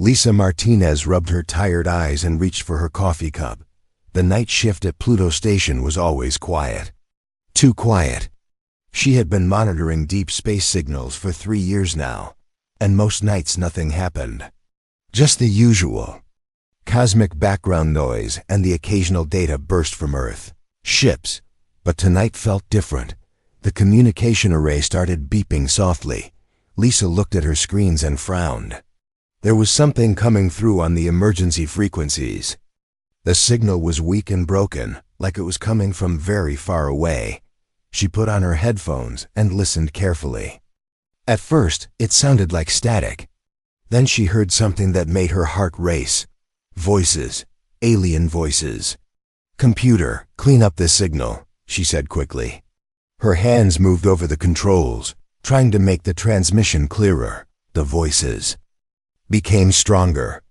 Lisa Martinez rubbed her tired eyes and reached for her coffee cup. The night shift at Pluto Station was always quiet. Too quiet. She had been monitoring deep space signals for 3 years now, and most nights nothing happened. Just the usual. Cosmic background noise and the occasional data burst from Earth. Ships. But tonight felt different. The communication array started beeping softly. Lisa looked at her screens and frowned. There was something coming through on the emergency frequencies. The signal was weak and broken, like it was coming from very far away. She put on her headphones and listened carefully. At first, it sounded like static. Then she heard something that made her heart race. Voices. Alien voices. "Computer, clean up this signal," she said quickly. Her hands moved over the controls, trying to make the transmission clearer. The voices became stronger.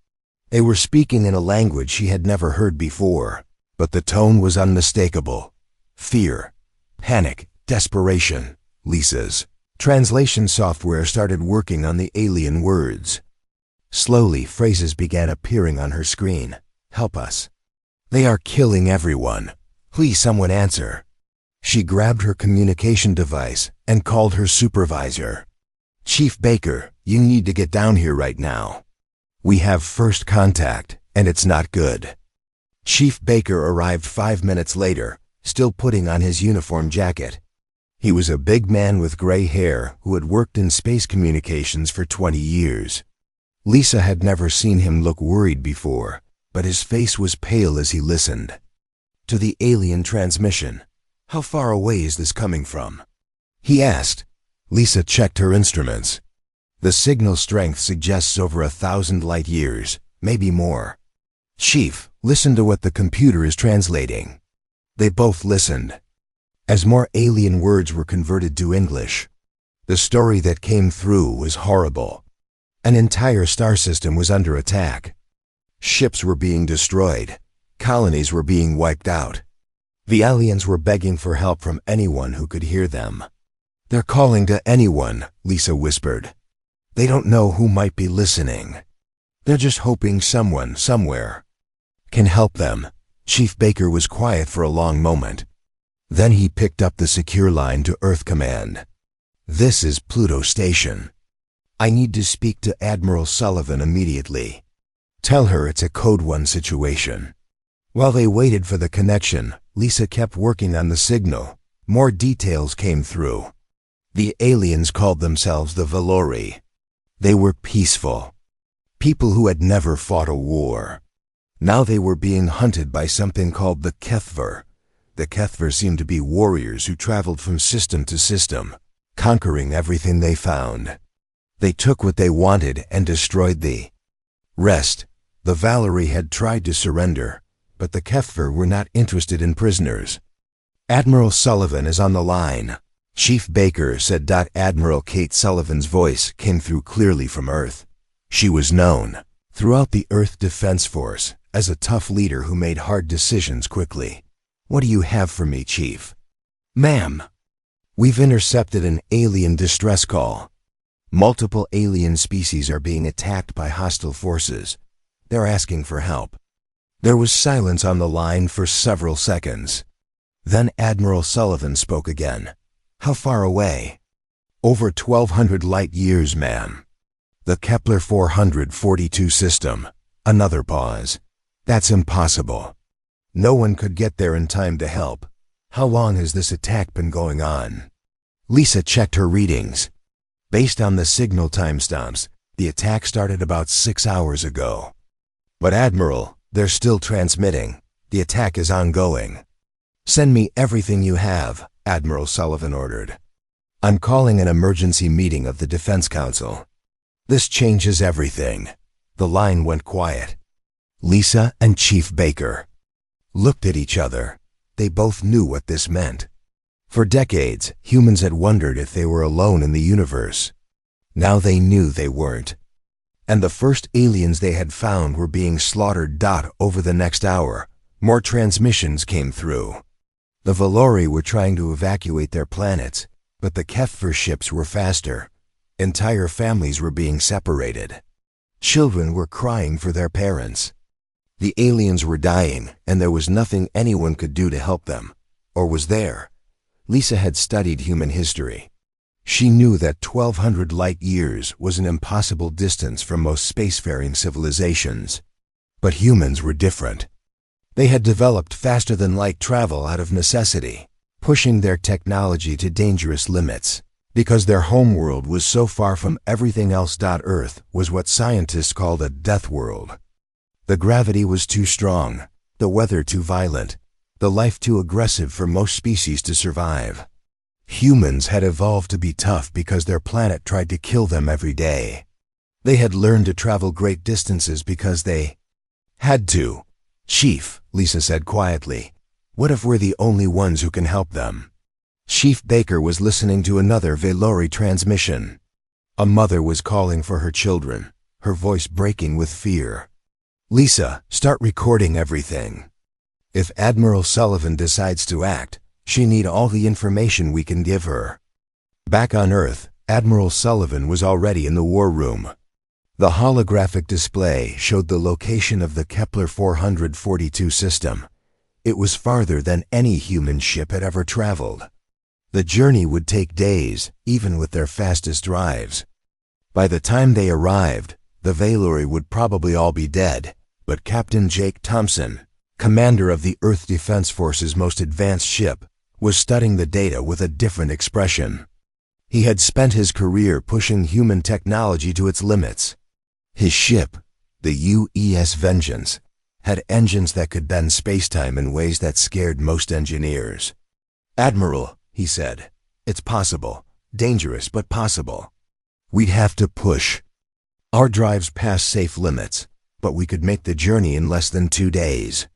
They were speaking in a language she had never heard before, but the tone was unmistakable. Fear, panic, desperation. Lisa's translation software started working on the alien words. Slowly, phrases began appearing on her screen. "Help us. They are killing everyone. Please someone answer." She grabbed her communication device and called her supervisor. "Chief Baker, you need to get down here right now. We have first contact, and it's not good." Chief Baker arrived 5 minutes later, still putting on his uniform jacket. He was a big man with gray hair who had worked in space communications for 20 years. Lisa had never seen him look worried before, but his face was pale as he listened. "To the alien transmission. How far away is this coming from?" he asked. Lisa checked her instruments. The signal strength suggests over 1,000 light years, maybe more. "Chief, listen to what the computer is translating." They both listened. As more alien words were converted to English, the story that came through was horrible. An entire star system was under attack. Ships were being destroyed. Colonies were being wiped out. The aliens were begging for help from anyone who could hear them. "They're calling to anyone," Lisa whispered. "They don't know who might be listening. They're just hoping someone, somewhere, can help them." Chief Baker was quiet for a long moment. Then he picked up the secure line to Earth Command. "This is Pluto Station. I need to speak to Admiral Sullivan immediately. Tell her it's a Code 1 situation." While they waited for the connection, Lisa kept working on the signal. More details came through. The aliens called themselves the Valori. They were peaceful. People who had never fought a war. Now they were being hunted by something called the Kethver. The Kethver seemed to be warriors who traveled from system to system, conquering everything they found. They took what they wanted and destroyed the rest. The Valori had tried to surrender, but the Kethver were not interested in prisoners. "Admiral Sullivan is on the line," Chief Baker said. Admiral Kate Sullivan's voice came through clearly from Earth. She was known throughout the Earth Defense Force as a tough leader who made hard decisions quickly. "What do you have for me, Chief?" "Ma'am, we've intercepted an alien distress call. Multiple alien species are being attacked by hostile forces. They're asking for help." There was silence on the line for several seconds. Then Admiral Sullivan spoke again. "How far away?" "Over 1,200 light years, ma'am. The Kepler 442 system." Another pause. "That's impossible. No one could get there in time to help. How long has this attack been going on?" Lisa checked her readings. Based on the signal timestamps, the attack started about 6 hours ago. "But Admiral, they're still transmitting. The attack is ongoing." "Send me everything you have," Admiral Sullivan ordered. "I'm calling an emergency meeting of the Defense Council. This changes everything." The line went quiet. Lisa and Chief Baker looked at each other. They both knew what this meant. For decades, humans had wondered if they were alone in the universe. Now they knew they weren't. And the first aliens they had found were being slaughtered. Over the next hour, more transmissions came through. The Valori were trying to evacuate their planets, but the Kepler ships were faster. Entire families were being separated. Children were crying for their parents. The aliens were dying, and there was nothing anyone could do to help them. Or was there? Lisa had studied human history. She knew that 1,200 light-years was an impossible distance from most spacefaring civilizations. But humans were different. They had developed faster-than-light travel out of necessity, pushing their technology to dangerous limits, because their homeworld was so far from everything else. Earth was what scientists called a death world. The gravity was too strong, the weather too violent, the life too aggressive for most species to survive. Humans had evolved to be tough because their planet tried to kill them every day. They had learned to travel great distances because they had to. "Chief," Lisa said quietly, "what if we're the only ones who can help them?" Chief Baker was listening to another Valori transmission. A mother was calling for her children, her voice breaking with fear. "Lisa, start recording everything. If Admiral Sullivan decides to act, she need all the information we can give her." Back on Earth, Admiral Sullivan was already in the war room. The holographic display showed the location of the Kepler 442 system. It was farther than any human ship had ever traveled. The journey would take days, even with their fastest drives. By the time they arrived, the Valori would probably all be dead, but Captain Jake Thompson, commander of the Earth Defense Force's most advanced ship, was studying the data with a different expression. He had spent his career pushing human technology to its limits. His ship, the UES Vengeance, had engines that could bend spacetime in ways that scared most engineers. "Admiral," he said, "it's possible. Dangerous, but possible. We'd have to push. Our drives pass safe limits, but we could make the journey in less than 2 days."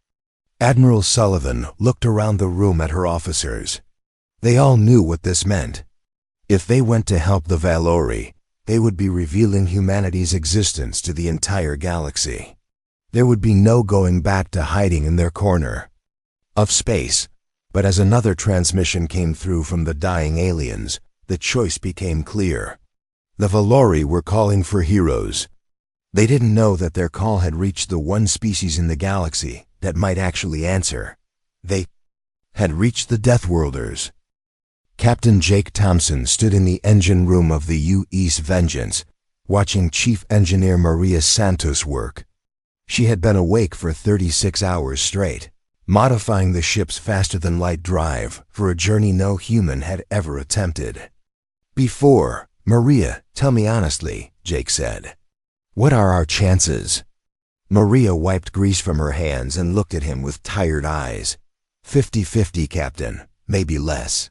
Admiral Sullivan looked around the room at her officers. They all knew what this meant. If they went to help the Valori, they would be revealing humanity's existence to the entire galaxy. There would be no going back to hiding in their corner of space. But as another transmission came through from the dying aliens, the choice became clear. The Valori were calling for heroes. They didn't know that their call had reached the one species in the galaxy that might actually answer. They had reached the Deathworlders. Captain Jake Thompson stood in the engine room of the UES Vengeance, watching Chief Engineer Maria Santos work. She had been awake for 36 hours straight, modifying the ship's faster-than-light drive for a journey no human had ever attempted before. "Maria, tell me honestly," Jake said. "What are our chances?" Maria wiped grease from her hands and looked at him with tired eyes. 50-50, Captain, maybe less.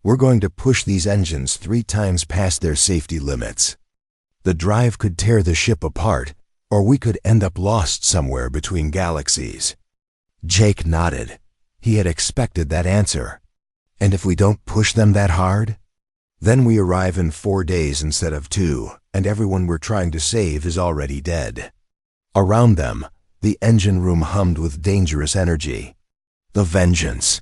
We're going to push these engines 3 times past their safety limits. The drive could tear the ship apart, or we could end up lost somewhere between galaxies." Jake nodded. He had expected that answer. "And if we don't push them that hard? Then we arrive in 4 days instead of 2, and everyone we're trying to save is already dead." Around them, the engine room hummed with dangerous energy. The Vengeance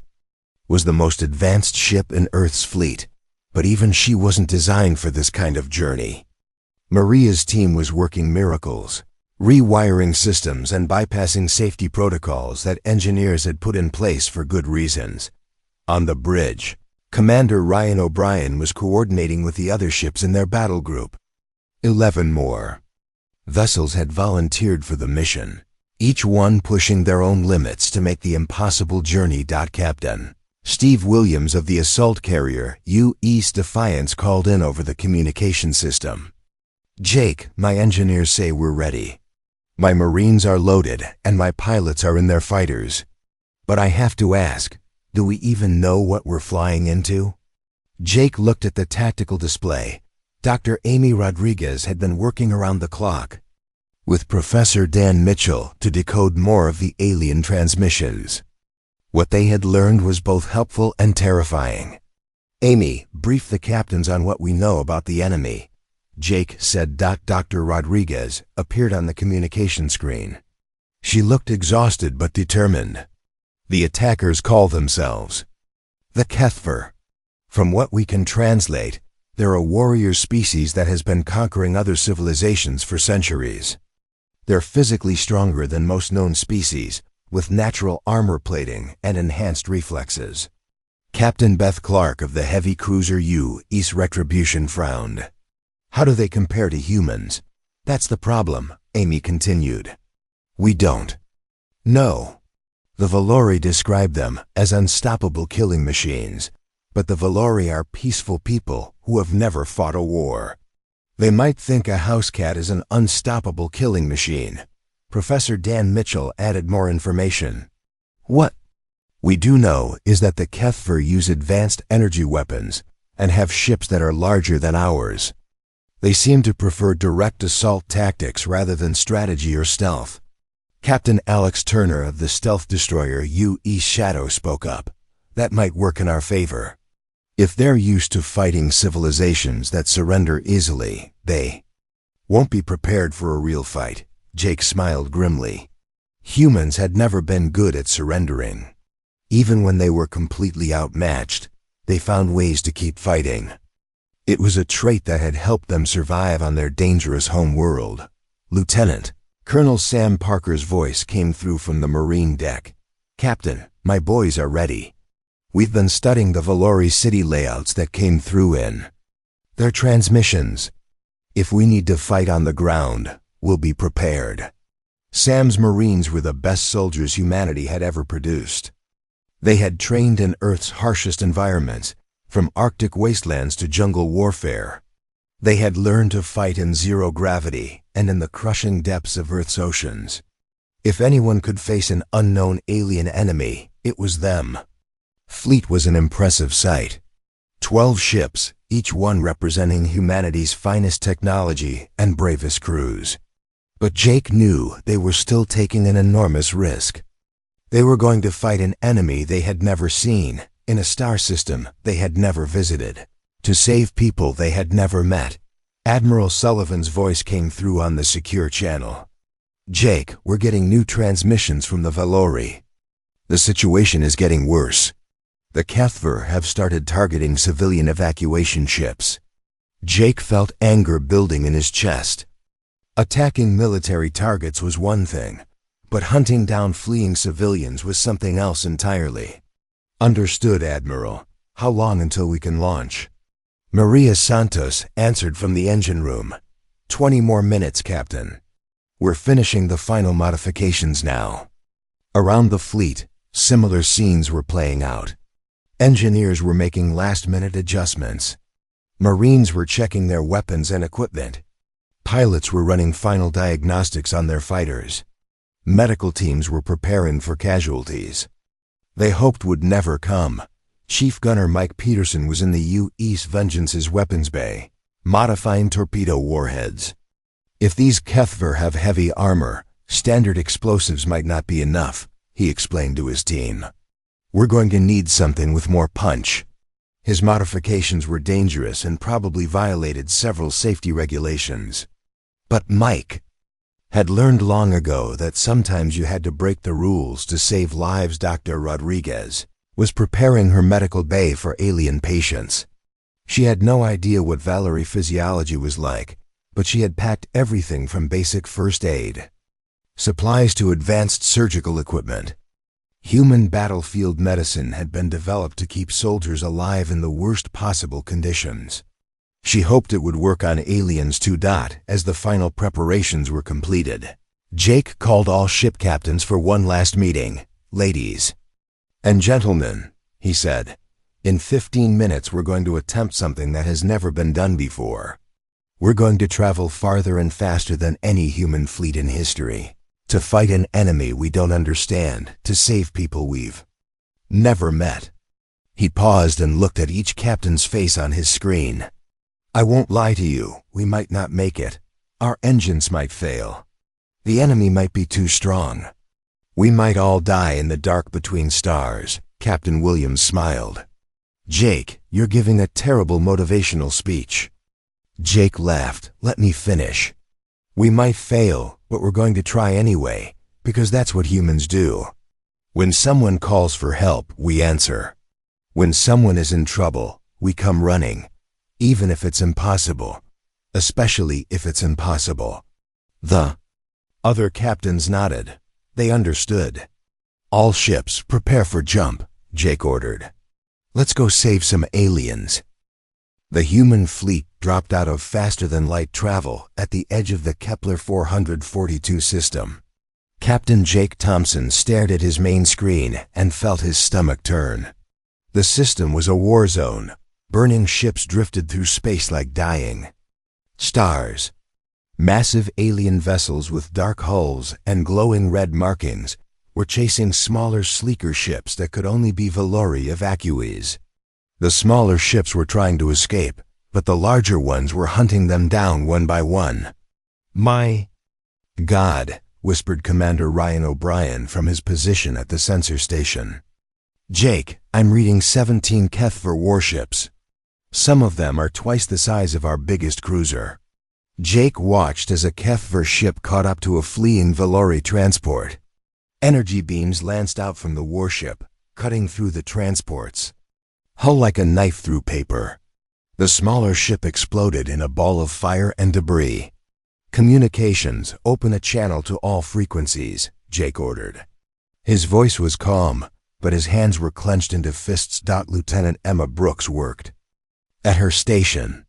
was the most advanced ship in Earth's fleet, but even she wasn't designed for this kind of journey. Maria's team was working miracles, rewiring systems and bypassing safety protocols that engineers had put in place for good reasons. On the bridge, Commander Ryan O'Brien was coordinating with the other ships in their battle group. 11 more vessels had volunteered for the mission, each one pushing their own limits to make the impossible journey. Captain Steve Williams of the assault carrier UES Defiance called in over the communication system. "Jake, my engineers say we're ready. My Marines are loaded and my pilots are in their fighters. But I have to ask, do we even know what we're flying into?" Jake looked at the tactical display. Dr. Amy Rodriguez had been working around the clock with Professor Dan Mitchell to decode more of the alien transmissions. What they had learned was both helpful and terrifying. "Amy, brief the captains on what we know about the enemy," Jake said. Dr. Rodriguez appeared on the communication screen. She looked exhausted but determined. "The attackers call themselves the Kethver. From what we can translate, they're a warrior species that has been conquering other civilizations for centuries. They're physically stronger than most known species, with natural armor plating and enhanced reflexes. Captain Beth Clark of the heavy cruiser U.S. Retribution frowned. How do they compare to humans? That's the problem, Amy continued. We don't know. The Valori describe them as unstoppable killing machines, but the Valori are peaceful people who have never fought a war. They might think a house cat is an unstoppable killing machine. Professor Dan Mitchell added more information. What we do know is that the Kethver use advanced energy weapons and have ships that are larger than ours. They seem to prefer direct assault tactics rather than strategy or stealth. Captain Alex Turner of the stealth destroyer U.S. Shadow spoke up. That might work in our favor. If they're used to fighting civilizations that surrender easily, they won't be prepared for a real fight. Jake smiled grimly. Humans had never been good at surrendering. Even when they were completely outmatched, they found ways to keep fighting. It was a trait that had helped them survive on their dangerous home world. Lieutenant, Colonel Sam Parker's voice came through from the Marine deck. Captain, my boys are ready. We've been studying the Valori city layouts that came through in their transmissions. If we need to fight on the ground, we'll be prepared. Sam's Marines were the best soldiers humanity had ever produced. They had trained in Earth's harshest environments, from Arctic wastelands to jungle warfare. They had learned to fight in zero gravity and in the crushing depths of Earth's oceans. If anyone could face an unknown alien enemy, it was them. Fleet was an impressive sight. 12 ships, each one representing humanity's finest technology and bravest crews. But Jake knew they were still taking an enormous risk. They were going to fight an enemy they had never seen, in a star system they had never visited, to save people they had never met. Admiral Sullivan's voice came through on the secure channel. Jake, we're getting new transmissions from the Valori. The situation is getting worse. The Kethver have started targeting civilian evacuation ships. Jake felt anger building in his chest. Attacking military targets was one thing, but hunting down fleeing civilians was something else entirely. Understood, Admiral. How long until we can launch? Maria Santos answered from the engine room. 20 more minutes, Captain. We're finishing the final modifications now. Around the fleet, similar scenes were playing out. Engineers were making last-minute adjustments. Marines were checking their weapons and equipment. Pilots were running final diagnostics on their fighters. Medical teams were preparing for casualties they hoped would never come. Chief Gunner Mike Peterson was in the U.S. Vengeance's weapons bay, modifying torpedo warheads. If these Kethver have heavy armor, standard explosives might not be enough, he explained to his team. We're going to need something with more punch. His modifications were dangerous and probably violated several safety regulations. But Mike had learned long ago that sometimes you had to break the rules to save lives. Dr. Rodriguez was preparing her medical bay for alien patients. She had no idea what Valori physiology was like, but she had packed everything from basic first aid supplies to advanced surgical equipment. Human battlefield medicine had been developed to keep soldiers alive in the worst possible conditions. She hoped it would work on aliens too. As the final preparations were completed, Jake called all ship captains for one last meeting. Ladies and gentlemen, he said, in 15 minutes we're going to attempt something that has never been done before. We're going to travel farther and faster than any human fleet in history, to fight an enemy we don't understand, to save people we've never met. He paused and looked at each captain's face on his screen. I won't lie to you, we might not make it. Our engines might fail. The enemy might be too strong. We might all die in the dark between stars. Captain Williams smiled. Jake, you're giving a terrible motivational speech. Jake laughed. Let me finish. We might fail, but we're going to try anyway, because that's what humans do. When someone calls for help, we answer. When someone is in trouble, we come running. Even if it's impossible. Especially if it's impossible. The Other captains nodded. They understood. "All ships, prepare for jump," Jake ordered. "Let's go save some aliens." The human fleet dropped out of faster-than-light travel at the edge of the Kepler 442 system. Captain Jake Thompson stared at his main screen and felt his stomach turn. The system was a war zone. Burning ships drifted through space like dying stars. Massive alien vessels with dark hulls and glowing red markings were chasing smaller, sleeker ships that could only be Valori evacuees. The smaller ships were trying to escape, but the larger ones were hunting them down one by one. "My God," whispered Commander Ryan O'Brien from his position at the sensor station. "Jake, I'm reading 17 HFY warships. Some of them are twice the size of our biggest cruiser." Jake watched as a HFY ship caught up to a fleeing Valori transport. Energy beams lanced out from the warship, cutting through the transports. Hull like a knife through paper. The smaller ship exploded in a ball of fire and debris. "Communications, open a channel to all frequencies," Jake ordered. His voice was calm, but his hands were clenched into fists. Lieutenant Emma Brooks worked at her station.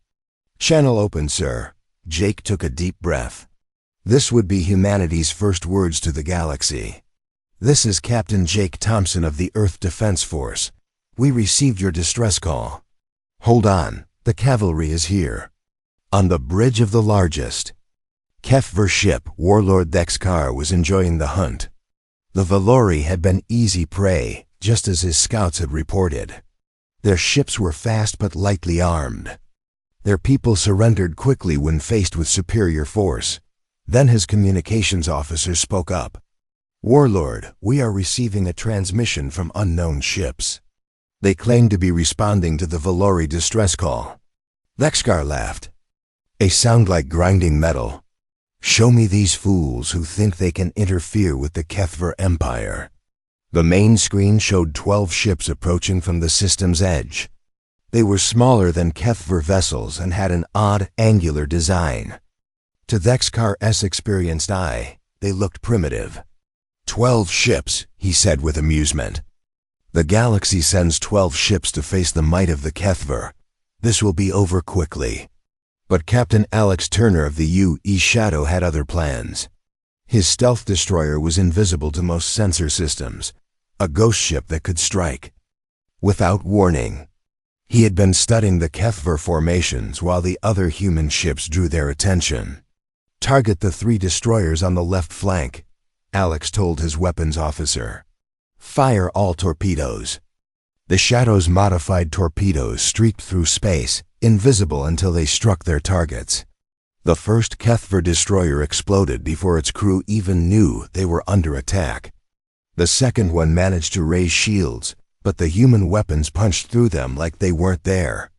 "Channel open, sir." Jake took a deep breath. This would be humanity's first words to the galaxy. "This is Captain Jake Thompson of the Earth Defense Force. We received your distress call." "Hold on, the cavalry is here." On the bridge of the largest HFY ship, Warlord Thexkar was enjoying the hunt. The Valori had been easy prey, just as his scouts had reported. Their ships were fast but lightly armed. Their people surrendered quickly when faced with superior force. Then his communications officer spoke up. "Warlord, we are receiving a transmission from unknown ships. They claim to be responding to the Valori distress call." Thexkar laughed. "A sound like grinding metal. Show me these fools who think they can interfere with the HFY Empire." The main screen showed 12 ships approaching from the system's edge. They were smaller than HFY vessels and had an odd, angular design. To Thexkar's experienced eye, they looked primitive. 12 ships, he said with amusement. "The galaxy sends 12 ships to face the might of the HFY. This will be over quickly." But Captain Alex Turner of the UE Shadow had other plans. His stealth destroyer was invisible to most sensor systems, a ghost ship that could strike without warning. He had been studying the HFY formations while the other human ships drew their attention. "Target the 3 destroyers on the left flank," Alex told his weapons officer. "Fire all torpedoes." The Shadow's modified torpedoes streaked through space, invisible until they struck their targets. The first HFY destroyer exploded before its crew even knew they were under attack. The second one managed to raise shields, but the human weapons punched through them like they weren't there.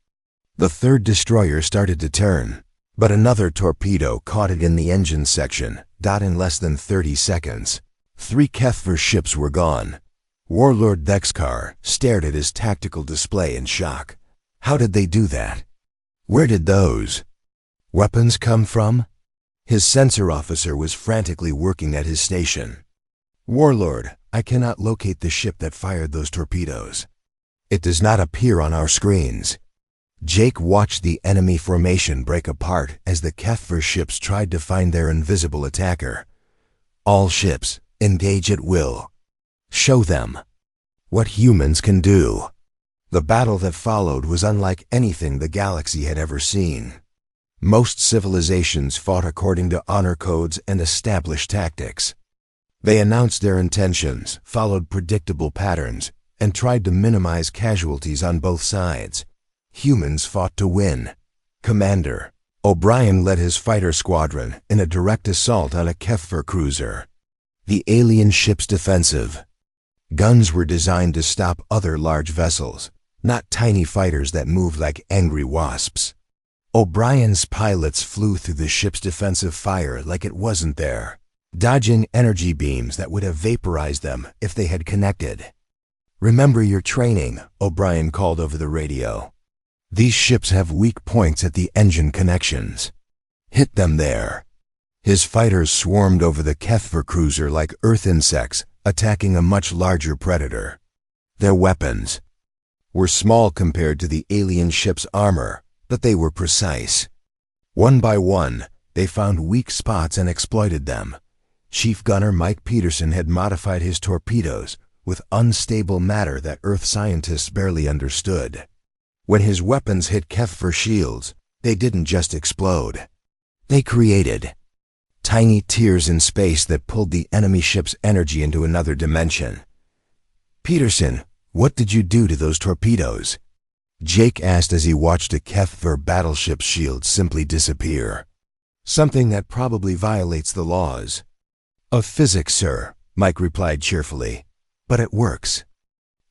The third destroyer started to turn, but another torpedo caught it in the engine section. In less than 30 seconds, 3 HFY ships were gone. Warlord Thexkar stared at his tactical display in shock. How did they do that? Where did those weapons come from? His sensor officer was frantically working at his station. "Warlord, I cannot locate the ship that fired those torpedoes. It does not appear on our screens." Jake watched the enemy formation break apart as the HFY ships tried to find their invisible attacker. "All ships, engage at will. Show them what humans can do." The battle that followed was unlike anything the galaxy had ever seen. Most civilizations fought according to honor codes and established tactics. They announced their intentions, followed predictable patterns, and tried to minimize casualties on both sides. Humans fought to win. Commander O'Brien led his fighter squadron in a direct assault on a HFY cruiser. The alien ship's defensive guns were designed to stop other large vessels, not tiny fighters that moved like angry wasps. O'Brien's pilots flew through the ship's defensive fire like it wasn't there, dodging energy beams that would have vaporized them if they had connected. "Remember your training," O'Brien called over the radio. "These ships have weak points at the engine connections. Hit them there." His fighters swarmed over the HFY cruiser like earth insects, attacking a much larger predator. Their weapons were small compared to the alien ship's armor, but they were precise. One by one, they found weak spots and exploited them. Chief Gunner Mike Peterson had modified his torpedoes with unstable matter that Earth scientists barely understood. When his weapons hit HFY shields, they didn't just explode. They created tiny tears in space that pulled the enemy ship's energy into another dimension. "Peterson, what did you do to those torpedoes?" Jake asked as he watched a HFY battleship's shield simply disappear. "Something that probably violates the laws of physics, sir," Mike replied cheerfully. "But it works."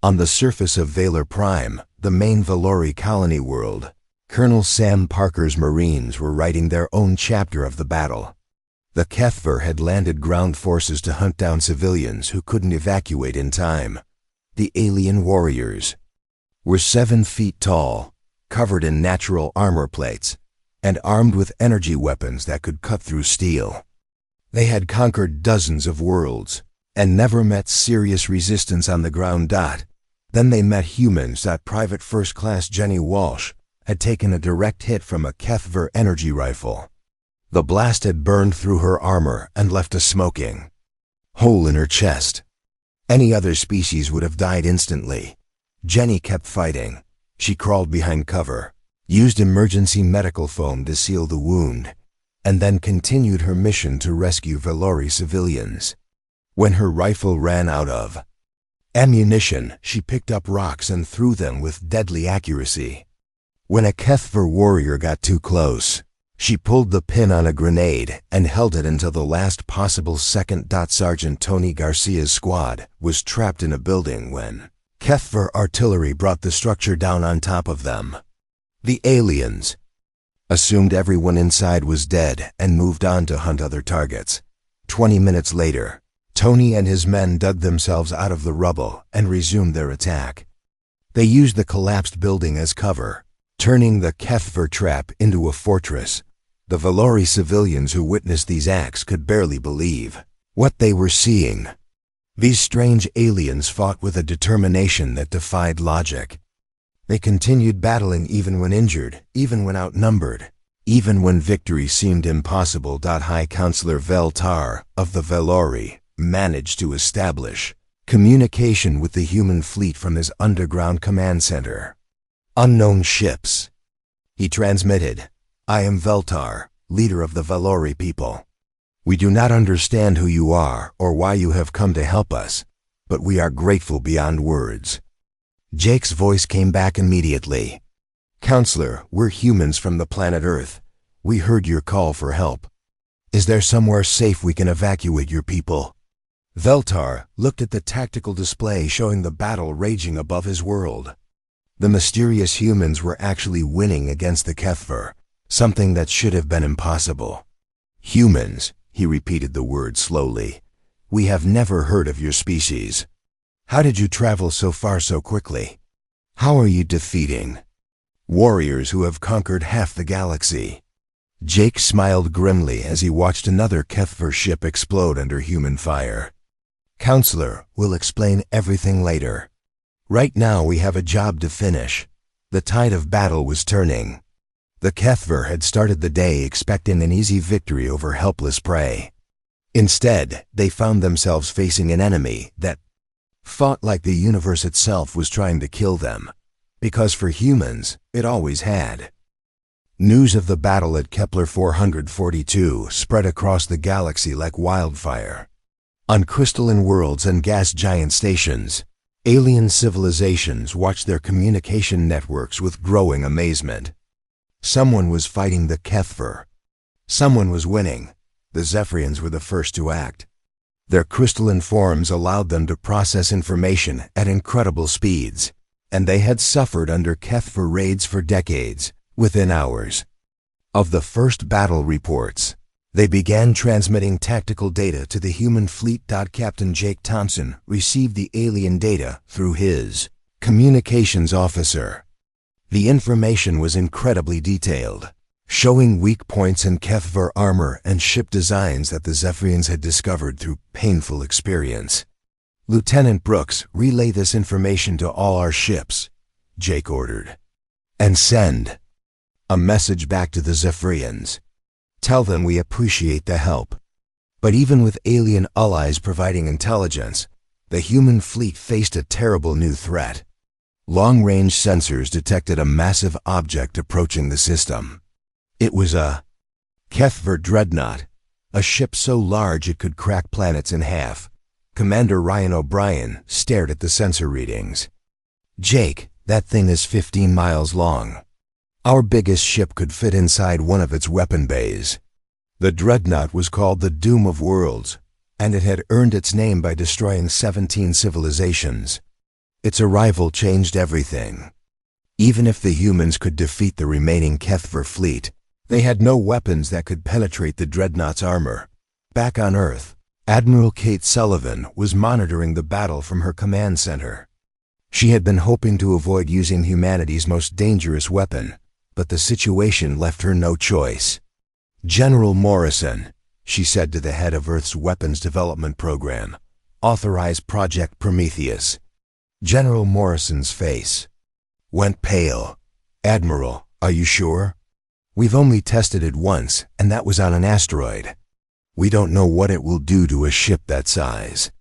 On the surface of Valor Prime, the main Valori colony world, Colonel Sam Parker's Marines were writing their own chapter of the battle. The HFY had landed ground forces to hunt down civilians who couldn't evacuate in time. The alien warriors were 7 feet tall, covered in natural armor plates, and armed with energy weapons that could cut through steel. They had conquered dozens of worlds and never met serious resistance on the ground. Then they met humans that Private First Class Jenny Walsh had taken a direct hit from a HFY energy rifle. The blast had burned through her armor and left a smoking hole in her chest. Any other species would have died instantly. Jenny kept fighting. She crawled behind cover, used emergency medical foam to seal the wound, and then continued her mission to rescue Valori civilians. When her rifle ran out of ammunition, she picked up rocks and threw them with deadly accuracy. When a HFY warrior got too close, she pulled the pin on a grenade and held it until the last possible second. Sergeant Tony Garcia's squad was trapped in a building when HFY artillery brought the structure down on top of them. The aliens assumed everyone inside was dead and moved on to hunt other targets. 20 minutes later, Tony and his men dug themselves out of the rubble and resumed their attack. They used the collapsed building as cover, turning the HFY trap into a fortress. The Valori civilians who witnessed these acts could barely believe what they were seeing. These strange aliens fought with a determination that defied logic. They continued battling even when injured, even when outnumbered, even when victory seemed impossible. High Counselor Veltar of the Valori managed to establish communication with the human fleet from his underground command center. Unknown ships. He transmitted, "I am Veltar, leader of the Valori people. We do not understand who you are or why you have come to help us, but we are grateful beyond words." Jake's voice came back immediately. "Counselor, we're humans from the planet Earth. We heard your call for help. Is there somewhere safe we can evacuate your people?" Veltar looked at the tactical display showing the battle raging above his world. The mysterious humans were actually winning against the HFY, something that should have been impossible. "Humans," he repeated the word slowly. "We have never heard of your species. How did you travel so far so quickly? How are you defeating warriors who have conquered half the galaxy?" Jake smiled grimly as he watched another HFY ship explode under human fire. "Counselor, we'll explain everything later. Right now we have a job to finish." The tide of battle was turning. The HFY had started the day expecting an easy victory over helpless prey. Instead, they found themselves facing an enemy that fought like the universe itself was trying to kill them, because for humans, it always had. News of the battle at Kepler 442 spread across the galaxy like wildfire. On crystalline worlds and gas giant stations, alien civilizations watched their communication networks with growing amazement. Someone was fighting the HFY. Someone was winning. The Zephyrians were the first to act. Their crystalline forms allowed them to process information at incredible speeds, and they had suffered under HFY raids for decades. Within hours of the first battle reports, they began transmitting tactical data to the human fleet. Captain Jake Thompson received the alien data through his communications officer. The information was incredibly detailed, showing weak points in HFY armor and ship designs that the Zephyrians had discovered through painful experience. "Lieutenant Brooks, relay this information to all our ships," Jake ordered. "And send a message back to the Zephyrians. Tell them we appreciate the help." But even with alien allies providing intelligence, the human fleet faced a terrible new threat. Long-range sensors detected a massive object approaching the system. It was a HFY dreadnought, a ship so large it could crack planets in half. Commander Ryan O'Brien stared at the sensor readings. "Jake, that thing is 15 miles long. Our biggest ship could fit inside one of its weapon bays." The dreadnought was called the Doom of Worlds, and it had earned its name by destroying 17 civilizations. Its arrival changed everything. Even if the humans could defeat the remaining HFY fleet, they had no weapons that could penetrate the dreadnought's armor. Back on Earth, Admiral Kate Sullivan was monitoring the battle from her command center. She had been hoping to avoid using humanity's most dangerous weapon, but the situation left her no choice. "General Morrison," she said to the head of Earth's weapons development program, "authorize Project Prometheus." General Morrison's face went pale. "Admiral, are you sure? We've only tested it once, and that was on an asteroid. We don't know what it will do to a ship that size."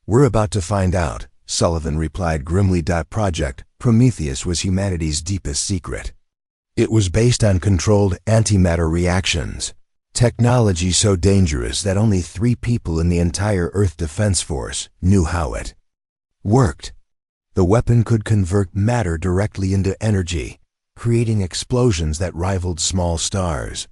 "We're about to find out," Sullivan replied grimly. Project Prometheus was humanity's deepest secret. It was based on controlled antimatter reactions, technology so dangerous that only 3 people in the entire Earth Defense Force knew how it worked. The weapon could convert matter directly into energy, creating explosions that rivaled small stars.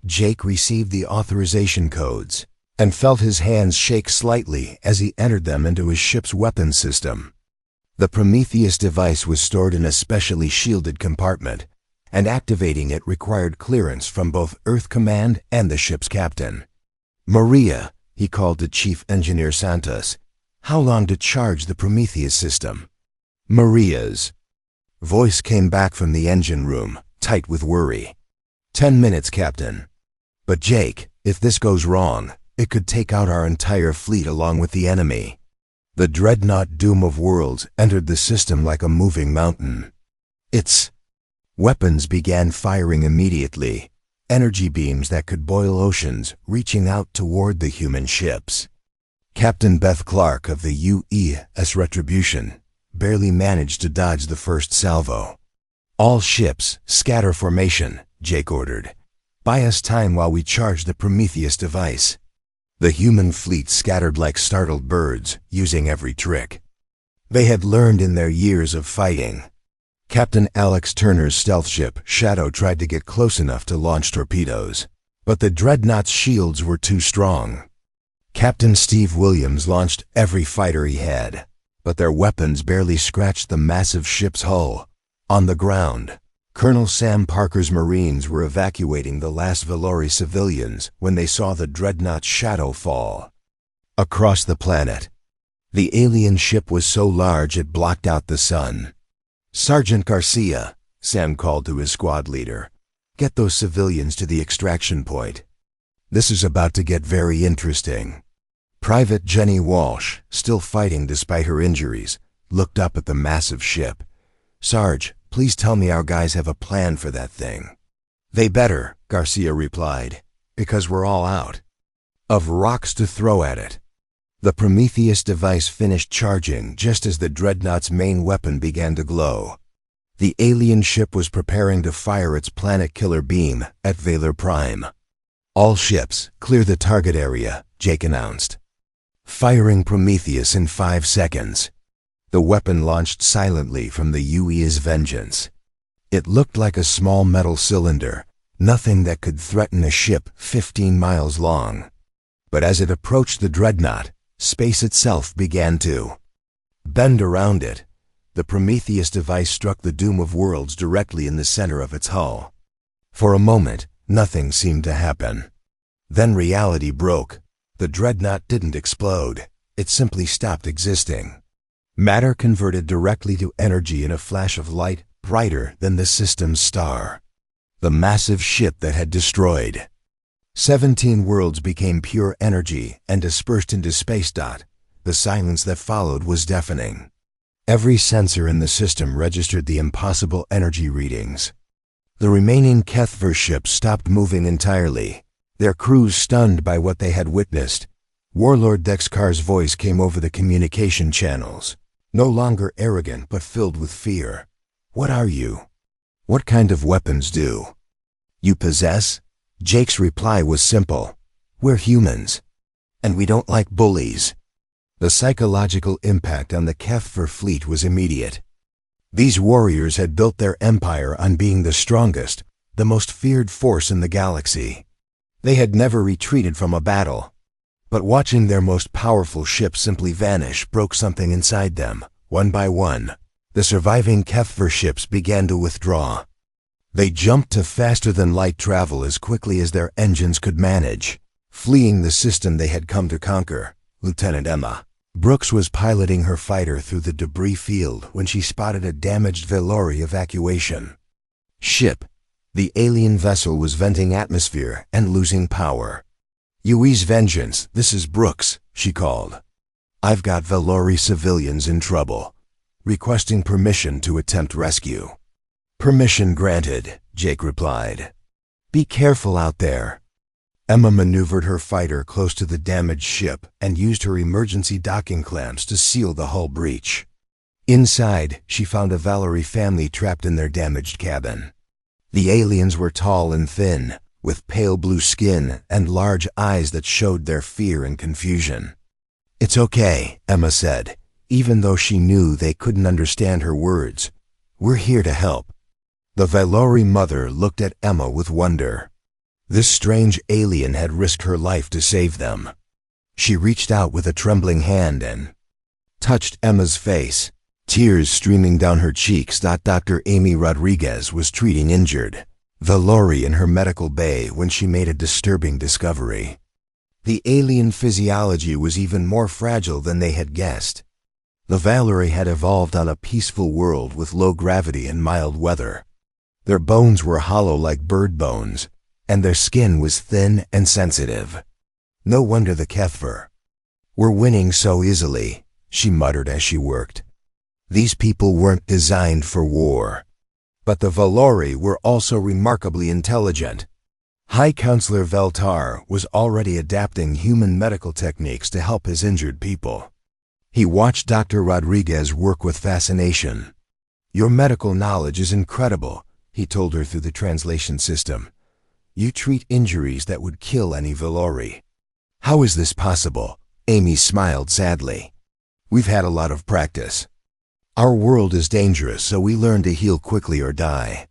Jake received the authorization codes and felt his hands shake slightly as he entered them into his ship's weapons system. The Prometheus device was stored in a specially shielded compartment, and activating it required clearance from both Earth Command and the ship's captain. "Maria," he called to Chief Engineer Santos, "how long to charge the Prometheus system?" Maria's voice came back from the engine room, tight with worry. 10 minutes, Captain. But Jake, if this goes wrong, it could take out our entire fleet along with the enemy." The dreadnought Doom of Worlds entered the system like a moving mountain. Its weapons began firing immediately, energy beams that could boil oceans reaching out toward the human ships. Captain Beth Clark of the U.S. Retribution barely managed to dodge the first salvo. "All ships, scatter formation," Jake ordered. "Buy us time while we charge the Prometheus device." The human fleet scattered like startled birds, using every trick they had learned in their years of fighting. Captain Alex Turner's stealth ship, Shadow, tried to get close enough to launch torpedoes, but the dreadnought's shields were too strong. Captain Steve Williams launched every fighter he had, but their weapons barely scratched the massive ship's hull. On the ground, Colonel Sam Parker's Marines were evacuating the last Valori civilians when they saw the dreadnought's Shadow fall across the planet. The alien ship was so large it blocked out the sun. "Sergeant Garcia," Sam called to his squad leader, "get those civilians to the extraction point. This is about to get very interesting." Private Jenny Walsh, still fighting despite her injuries, looked up at the massive ship. "Sarge, please tell me our guys have a plan for that thing." "They better," Garcia replied, "because we're all out of rocks to throw at it." The Prometheus device finished charging just as the dreadnought's main weapon began to glow. The alien ship was preparing to fire its planet-killer beam at Valor Prime. "All ships, clear the target area," Jake announced. Firing Prometheus in 5 seconds. The weapon launched silently from the UE's Vengeance. It looked like a small metal cylinder, nothing that could threaten a ship 15 miles long. But as it approached the dreadnought, space itself began to bend around it. The Prometheus device struck the Doom of Worlds directly in the center of its hull. For a moment, nothing seemed to happen. Then reality broke. The dreadnought didn't explode. It simply stopped existing. Matter converted directly to energy in a flash of light brighter than the system's star. the massive ship that had destroyed 17 worlds became pure energy and dispersed into space. The silence that followed was deafening. Every sensor in the system registered the impossible energy readings. The remaining HFY ships stopped moving entirely, their crews stunned by what they had witnessed. Warlord Dexkar's voice came over the communication channels, no longer arrogant but filled with fear. "What are you? What kind of weapons do you possess?" Jake's reply was simple. "We're humans, and we don't like bullies." The psychological impact on the HFY fleet was immediate. These warriors had built their empire on being the strongest, the most feared force in the galaxy. They had never retreated from a battle. But watching their most powerful ship simply vanish broke something inside them. One by one, the surviving HFY ships began to withdraw. They jumped to faster-than-light travel as quickly as their engines could manage, fleeing the system they had come to conquer. Lieutenant Emma Brooks was piloting her fighter through the debris field when she spotted a damaged Velori evacuation ship. The alien vessel was venting atmosphere and losing power. "UE's Vengeance, this is Brooks," she called. "I've got Velori civilians in trouble. Requesting permission to attempt rescue." "Permission granted," Jake replied. "Be careful out there." Emma maneuvered her fighter close to the damaged ship and used her emergency docking clamps to seal the hull breach. Inside, she found a Valori family trapped in their damaged cabin. The aliens were tall and thin, with pale blue skin and large eyes that showed their fear and confusion. "It's okay," Emma said, even though she knew they couldn't understand her words. "We're here to help." The Valori mother looked at Emma with wonder. This strange alien had risked her life to save them. She reached out with a trembling hand and touched Emma's face, tears streaming down her cheeks. Dr. Amy Rodriguez was treating injured Valori in her medical bay when she made a disturbing discovery. The alien physiology was even more fragile than they had guessed. The Valori had evolved on a peaceful world with low gravity and mild weather. Their bones were hollow like bird bones, and their skin was thin and sensitive. No wonder the HFY were winning so easily, she muttered as she worked. These people weren't designed for war. But the Valori were also remarkably intelligent. High Counselor Veltar was already adapting human medical techniques to help his injured people. He watched Dr. Rodriguez work with fascination. "Your medical knowledge is incredible," he told her through the translation system. "You treat injuries that would kill any Valori." "How is this possible?" Amy smiled sadly. "We've had a lot of practice. Our world is dangerous, so we learn to heal quickly or die."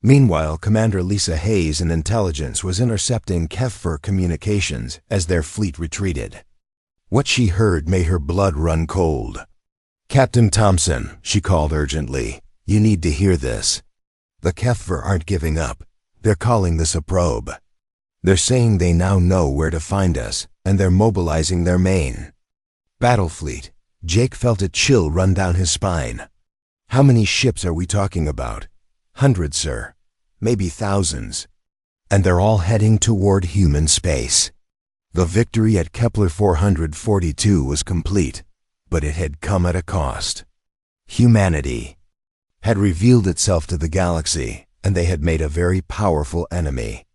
Meanwhile, Commander Lisa Hayes in Intelligence was intercepting HFY communications as their fleet retreated. What she heard made her blood run cold. "Captain Thompson," she called urgently, "you need to hear this. The HFY aren't giving up. They're calling this a probe. They're saying they now know where to find us, and they're mobilizing their main battle fleet." Jake felt a chill run down his spine. "How many ships are we talking about?" "Hundreds, sir. Maybe thousands. And they're all heading toward human space." The victory at Kepler 442 was complete, but it had come at a cost. Humanity had revealed itself to the galaxy, and they had made a very powerful enemy.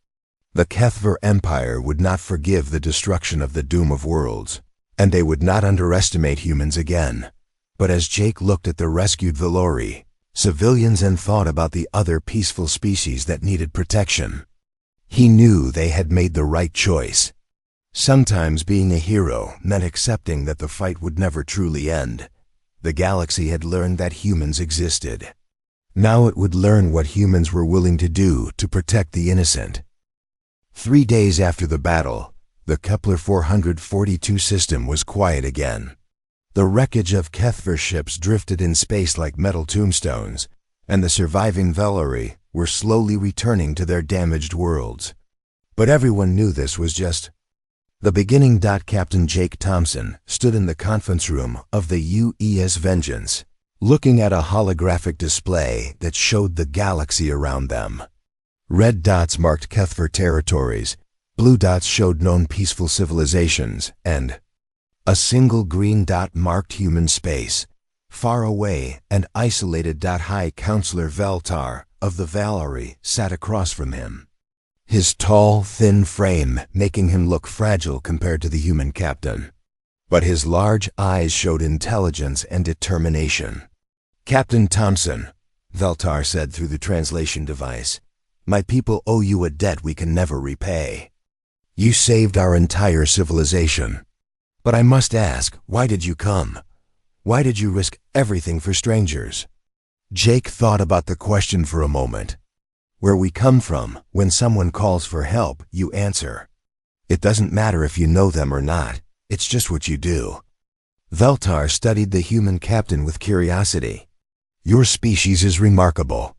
The HFY Empire would not forgive the destruction of the Doom of Worlds, and they would not underestimate humans again. But as Jake looked at the rescued Valori, civilians, and thought about the other peaceful species that needed protection, he knew they had made the right choice. Sometimes being a hero meant accepting that the fight would never truly end. The galaxy had learned that humans existed. Now it would learn what humans were willing to do to protect the innocent. 3 days after the battle, the Kepler 442 system was quiet again. The wreckage of HFY ships drifted in space like metal tombstones, and the surviving Valori were slowly returning to their damaged worlds. But everyone knew this was just the beginning. Captain Jake Thompson stood in the conference room of the UE's Vengeance, looking at a holographic display that showed the galaxy around them. Red dots marked Kethver territories, blue dots showed known peaceful civilizations, and a single green dot marked human space. Far away and isolated. High Counselor Veltar of the Valori sat across from him, his tall, thin frame making him look fragile compared to the human captain. But his large eyes showed intelligence and determination. "Captain Thompson," Veltar said through the translation device, "my people owe you a debt we can never repay. You saved our entire civilization. But I must ask, why did you come? Why did you risk everything for strangers?" Jake thought about the question for a moment. Where we come from, when someone calls for help, you answer. It doesn't matter if you know them or not. It's just what you do. Veltar studied the human captain with curiosity. "Your species is remarkable.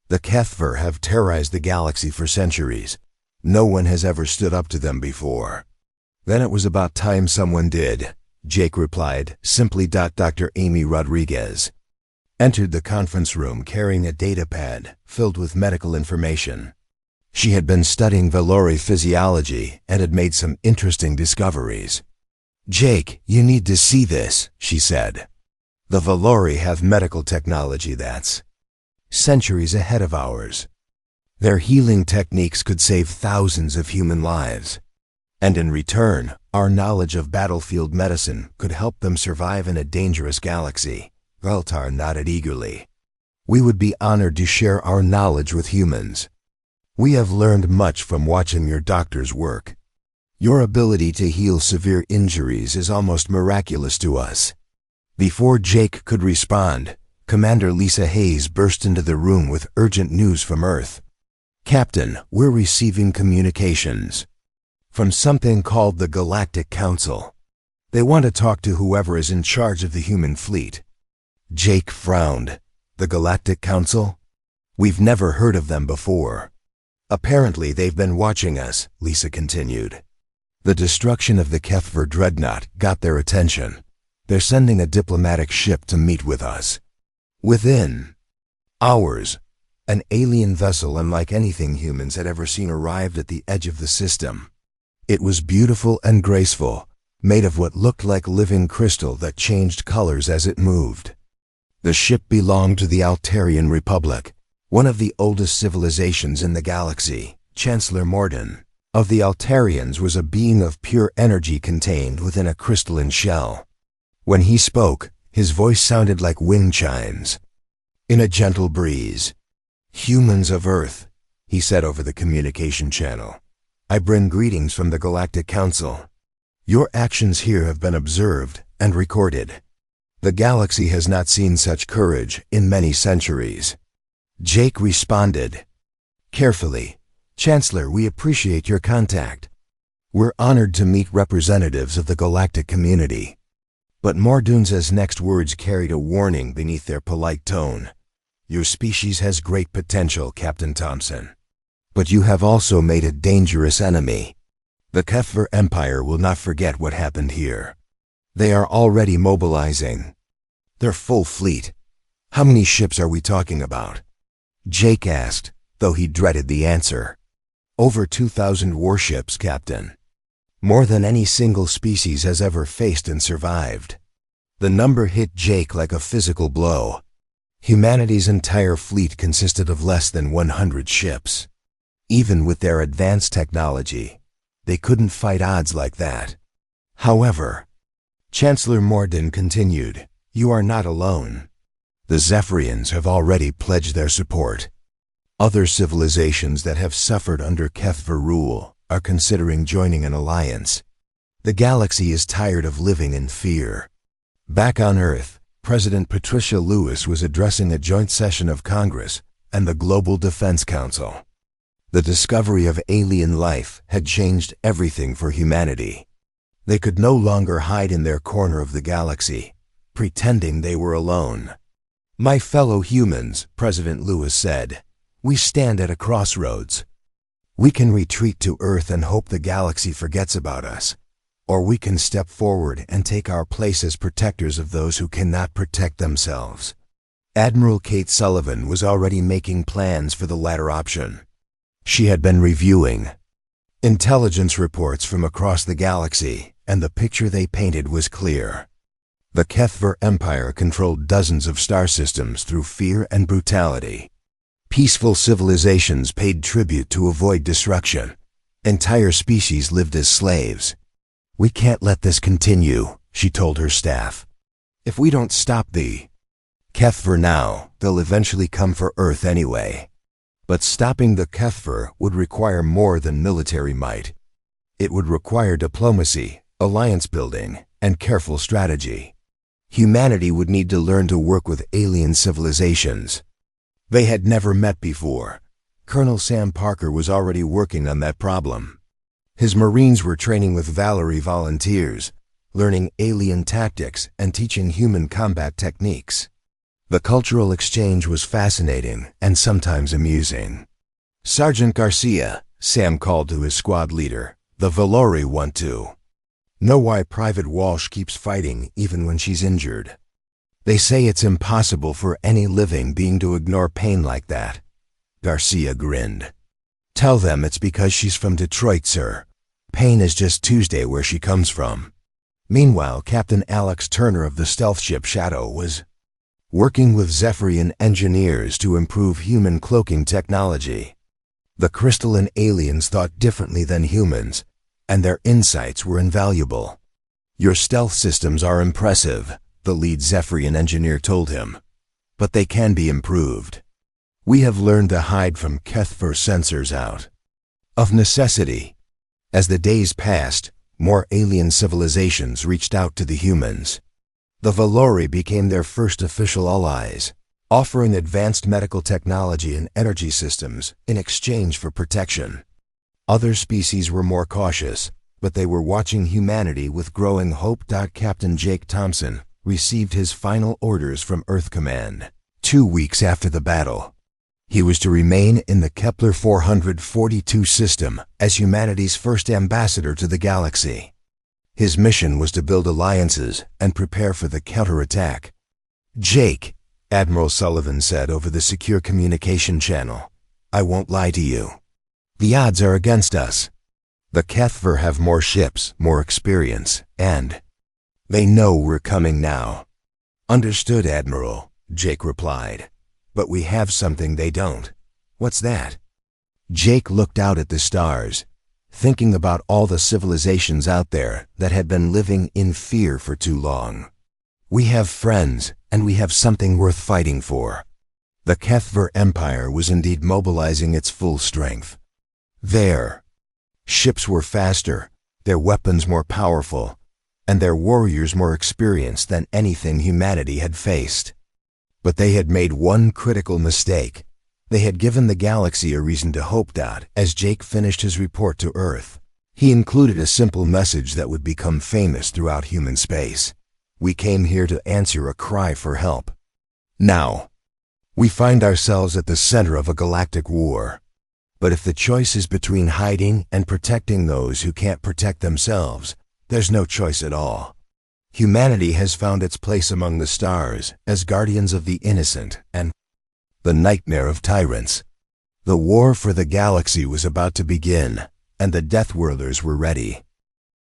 The Kethver have terrorized the galaxy for centuries. No one has ever stood up to them before." "Then it was about time someone did," Jake replied, simply. Dr. Amy Rodriguez entered the conference room carrying a datapad filled with medical information. She had been studying Valori physiology and had made some interesting discoveries. "Jake, you need to see this," she said. "The Valori have medical technology that's centuries ahead of ours. Their healing techniques could save thousands of human lives. And in return, our knowledge of battlefield medicine could help them survive in a dangerous galaxy." Veltar nodded eagerly. "We would be honored to share our knowledge with humans. We have learned much from watching your doctors work. Your ability to heal severe injuries is almost miraculous to us." Before Jake could respond, Commander Lisa Hayes burst into the room with urgent news from Earth. "Captain, we're receiving communications from something called the Galactic Council. They want to talk to whoever is in charge of the human fleet." Jake frowned. "The Galactic Council? We've never heard of them before." "Apparently they've been watching us," Lisa continued. "The destruction of the Kethver dreadnought got their attention. They're sending a diplomatic ship to meet with us. Within hours, an alien vessel unlike anything humans had ever seen arrived at the edge of the system. It was beautiful and graceful, made of what looked like living crystal that changed colors as it moved. The ship belonged to the Altarian Republic, one of the oldest civilizations in the galaxy. Chancellor Morden of the Altarians was a being of pure energy contained within a crystalline shell. When he spoke, his voice sounded like wind chimes in a gentle breeze. "Humans of Earth," he said over the communication channel, "I bring greetings from the Galactic Council. Your actions here have been observed and recorded. The galaxy has not seen such courage in many centuries." Jake responded carefully, "Chancellor, we appreciate your contact. We're honored to meet representatives of the galactic community." But Mordunza's next words carried a warning beneath their polite tone. "Your species has great potential, Captain Thompson. But you have also made a dangerous enemy. The Kethver Empire will not forget what happened here. They are already mobilizing their full fleet." "How many ships are we talking about?" Jake asked, though he dreaded the answer. "Over 2,000 warships, Captain. More than any single species has ever faced and survived." The number hit Jake like a physical blow. Humanity's entire fleet consisted of less than 100 ships. Even with their advanced technology, they couldn't fight odds like that. However, Chancellor Morden continued, "You are not alone. The Zephyrians have already pledged their support. Other civilizations that have suffered under Kethver rule are considering joining an alliance. The galaxy is tired of living in fear." Back on Earth, President Patricia Lewis was addressing a joint session of Congress and the Global Defense Council. The discovery of alien life had changed everything for humanity. They could no longer hide in their corner of the galaxy, pretending they were alone. "My fellow humans," President Lewis said, "we stand at a crossroads. We can retreat to Earth and hope the galaxy forgets about us, or we can step forward and take our place as protectors of those who cannot protect themselves." Admiral Kate Sullivan was already making plans for the latter option. She had been reviewing intelligence reports from across the galaxy, and the picture they painted was clear. The HFY Empire controlled dozens of star systems through fear and brutality. Peaceful civilizations paid tribute to avoid destruction. Entire species lived as slaves. "We can't let this continue," she told her staff. "If we don't stop the HFY now, they'll eventually come for Earth anyway." But stopping the HFY would require more than military might. It would require diplomacy, alliance building, and careful strategy. Humanity would need to learn to work with alien civilizations. They had never met before. Colonel Sam Parker was already working on that problem. His Marines were training with Valerie volunteers, learning alien tactics and teaching human combat techniques. The cultural exchange was fascinating and sometimes amusing. "Sergeant Garcia," Sam called to his squad leader, "the Valori want to know why Private Walsh keeps fighting even when she's injured. They say it's impossible for any living being to ignore pain like that." Garcia grinned. "Tell them it's because she's from Detroit, sir. Pain is just Tuesday where she comes from." Meanwhile, Captain Alex Turner of the stealth ship Shadow was working with Zephyrian engineers to improve human cloaking technology. The crystalline aliens thought differently than humans, and their insights were invaluable. "Your stealth systems are impressive," the lead Zephyrian engineer told him, "but they can be improved. We have learned to hide from HFY sensors out of necessity." As the days passed, more alien civilizations reached out to the humans. The Valori became their first official allies, offering advanced medical technology and energy systems in exchange for protection. Other species were more cautious, but they were watching humanity with growing hope. Captain Jake Thompson received his final orders from Earth Command 2 weeks after the battle. He was to remain in the Kepler 442 system as humanity's first ambassador to the galaxy. His mission was to build alliances and prepare for the counterattack. "Jake," Admiral Sullivan said over the secure communication channel, "I won't lie to you. The odds are against us. The HFY have more ships, more experience, and they know we're coming now." "Understood, Admiral," Jake replied. "But we have something they don't." "What's that?" Jake looked out at the stars, thinking about all the civilizations out there that had been living in fear for too long. "We have friends, and we have something worth fighting for." The HFY Empire was indeed mobilizing its full strength. Their ships were faster, their weapons more powerful, and their warriors more experienced than anything humanity had faced. But they had made one critical mistake. They had given the galaxy a reason to hope. As Jake finished his report to Earth, he included a simple message that would become famous throughout human space. "We came here to answer a cry for help. Now, we find ourselves at the center of a galactic war. But if the choice is between hiding and protecting those who can't protect themselves, there's no choice at all. Humanity has found its place among the stars as guardians of the innocent and the nightmare of tyrants. The war for the galaxy was about to begin, and the Deathworlders were ready.